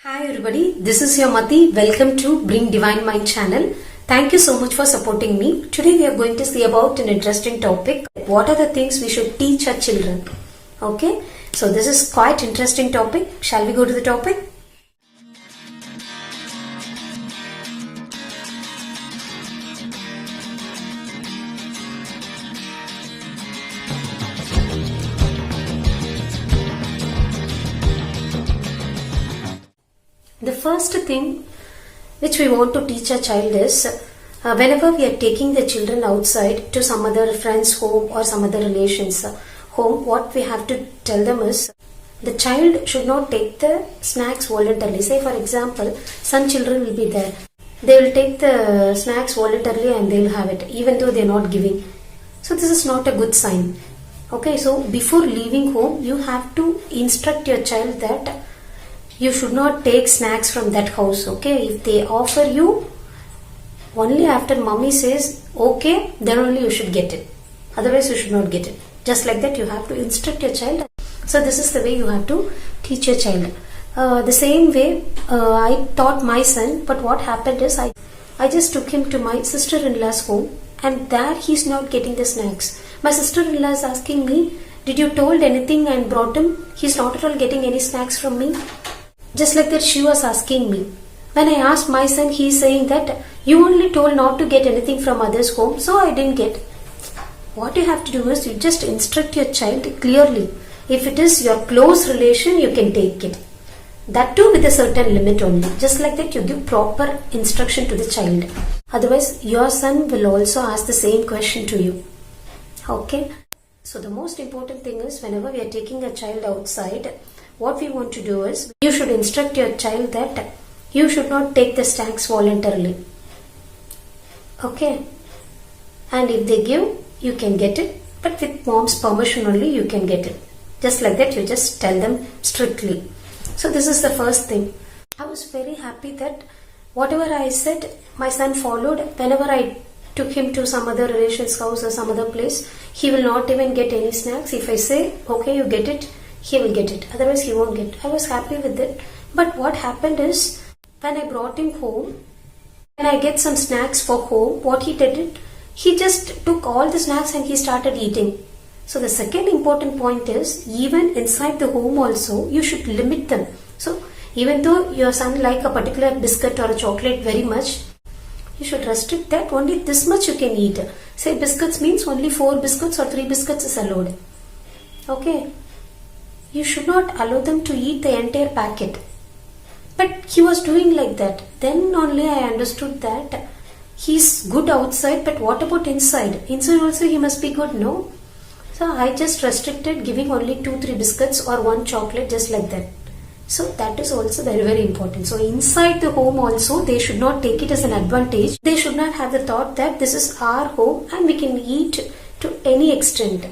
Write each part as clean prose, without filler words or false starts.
Hi everybody, this is your Mathi. Welcome to Bring Divine Mind channel. Thank you so much for supporting me. Today we are going to see about an interesting topic. What are the things we should teach our children? Okay, so this is quite interesting topic. Shall we go to the topic? The first thing which we want to teach a child is whenever we are taking the children outside to some other friend's home or some other relation's home, what we have to tell them is the child should not take the snacks voluntarily. Say for example, some children will be there. They will take the snacks voluntarily and they will have it even though they are not giving. So this is not a good sign. Okay, so before leaving home, you have to instruct your child that you should not take snacks from that house. Okay, if they offer you, only after mommy says okay, then only you should get it. Otherwise you should not get it. Just like that you have to instruct your child. So this is the way you have to teach your child. The same way I taught my son, but what happened is I just took him to my sister-in-law's home and there he's not getting the snacks. My sister-in-law is asking me, did you told anything and brought him? He's not at all getting any snacks from me. Just like that she was asking me. When I asked my son, he is saying that you only told not to get anything from others' home, so I didn't get. What you have to do is you just instruct your child clearly. If it is your close relation, you can take it. That too with a certain limit only. Just like that you give proper instruction to the child. Otherwise your son will also ask the same question to you. Okay. So the most important thing is whenever we are taking a child outside, what we want to do is you should instruct your child that you should not take the snacks voluntarily. Okay. And if they give, you can get it. But with mom's permission only you can get it. Just like that you just tell them strictly. So this is the first thing. I was very happy that whatever I said, my son followed. Whenever I took him to some other relation's house or some other place, he will not even get any snacks. If I say, okay, you get it, he will get it. Otherwise he won't get. I was happy with it. But what happened is, when I brought him home, and I get some snacks for home, what he did, he just took all the snacks and he started eating. So the second important point is, even inside the home also, you should limit them. So even though your son like a particular biscuit or a chocolate very much, you should restrict that. Only this much you can eat. Say biscuits means only 4 biscuits or 3 biscuits is allowed. Okay. You should not allow them to eat the entire packet. But he was doing like that. Then only I understood that he's good outside, but what about inside? Inside also he must be good, no? So I just restricted giving only 2-3 biscuits or 1 chocolate, just like that. So that is also very, very important. So inside the home also, they should not take it as an advantage. They should not have the thought that this is our home and we can eat to any extent.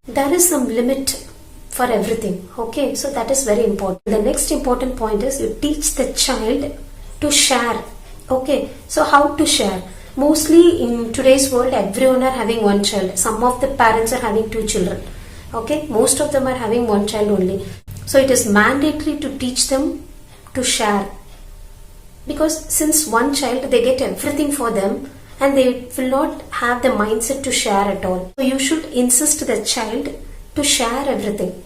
There is some limit for everything. Okay, so that is very important. The next important point is you teach the child to share. Okay, so how to share? Mostly in today's world, everyone are having one child. Some of the parents are having 2 children. Okay, most of them are having 1 child only. So it is mandatory to teach them to share. Because since 1 child, they get everything for them and they will not have the mindset to share at all. So you should insist the child to share everything.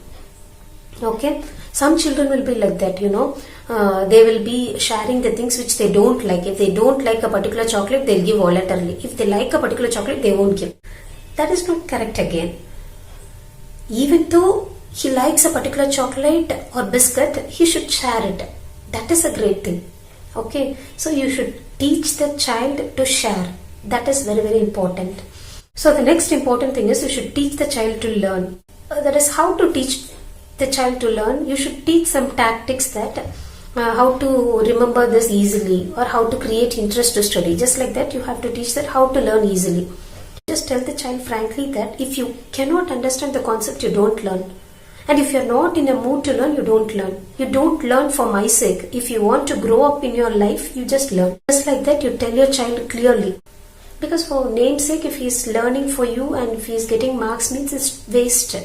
Okay, some children will be like that, they will be sharing the things which they don't like. If they don't like a particular chocolate, they'll give voluntarily. If they like a particular chocolate, they won't give. That is not correct again. Even though he likes a particular chocolate or biscuit, he should share it. That is a great thing. Okay, so you should teach the child to share. That is very, very important. So the next important thing is you should teach the child to learn. That is how to teach the child to learn. You should teach some tactics that how to remember this easily or how to create interest to study. Just like that you have to teach that how to learn easily. Just tell the child frankly that if you cannot understand the concept, you don't learn. And if you are not in a mood to learn, you don't learn. You don't learn for my sake. If you want to grow up in your life, you just learn. Just like that you tell your child clearly. Because for namesake, if he is learning for you and if he is getting marks, means it's waste.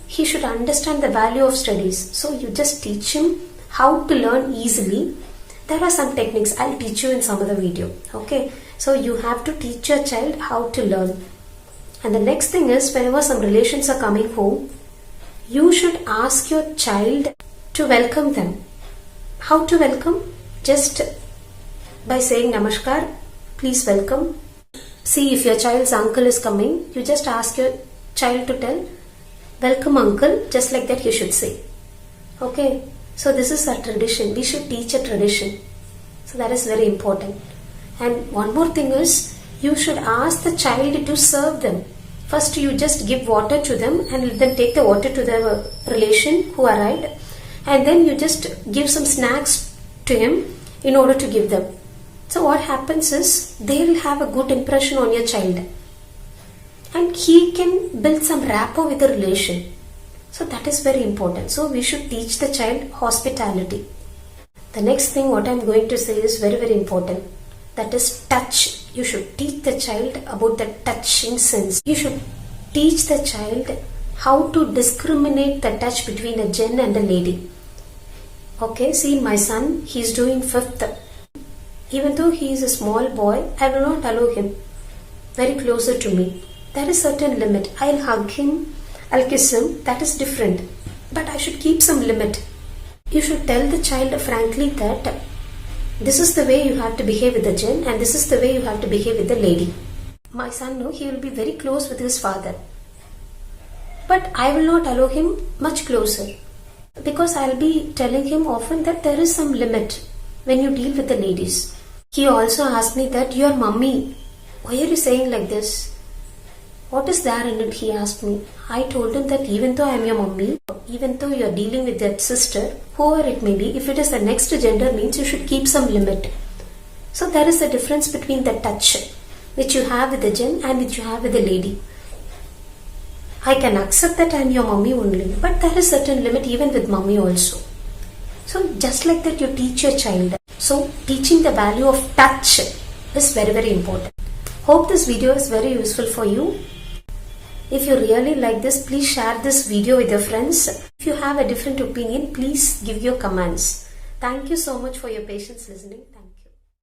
He should understand the value of studies. So you just teach him how to learn easily, there are some techniques I'll teach you in some other video. Okay, so you have to teach your child how to learn. And the next thing is, whenever some relations are coming home, you should ask your child to welcome them. How to welcome? Just by saying namaskar, please welcome. See, if your child's uncle is coming, you just ask your child to tell, welcome uncle, just like that you should say. Okay, so this is a tradition. We should teach a tradition. So that is very important. And one more thing is, you should ask the child to serve them. First, you just give water to them and let them take the water to their relation who arrived. And then you just give some snacks to him in order to give them. So what happens is, they will have a good impression on your child. And he can build some rapport with the relation. So that is very important. So we should teach the child hospitality. The next thing what I am going to say is very, very important. That is touch. You should teach the child about the touching sense. You should teach the child how to discriminate the touch between a gent and a lady. Okay, see my son, he is doing 5th. Even though he is a small boy, I will not allow him very closer to me. There is certain limit. I'll hug him, I'll kiss him, that is different. But I should keep some limit. You should tell the child frankly that this is the way you have to behave with the gent and this is the way you have to behave with the lady. My son, no, he will be very close with his father. But I will not allow him much closer. Because I'll be telling him often that there is some limit when you deal with the ladies. He also asked me that, your mummy, why are you saying like this? What is there in it? He asked me. I told him that even though I am your mummy, even though you are dealing with that sister, whoever it may be, if it is the next gender means you should keep some limit. So there is a difference between the touch which you have with the gent and which you have with the lady. I can accept that I am your mummy only, but there is certain limit even with mummy also. So just like that you teach your child. So teaching the value of touch is very, very important. Hope this video is very useful for you. If you really like this, please share this video with your friends. If you have a different opinion, please give your comments. Thank you so much for your patience listening.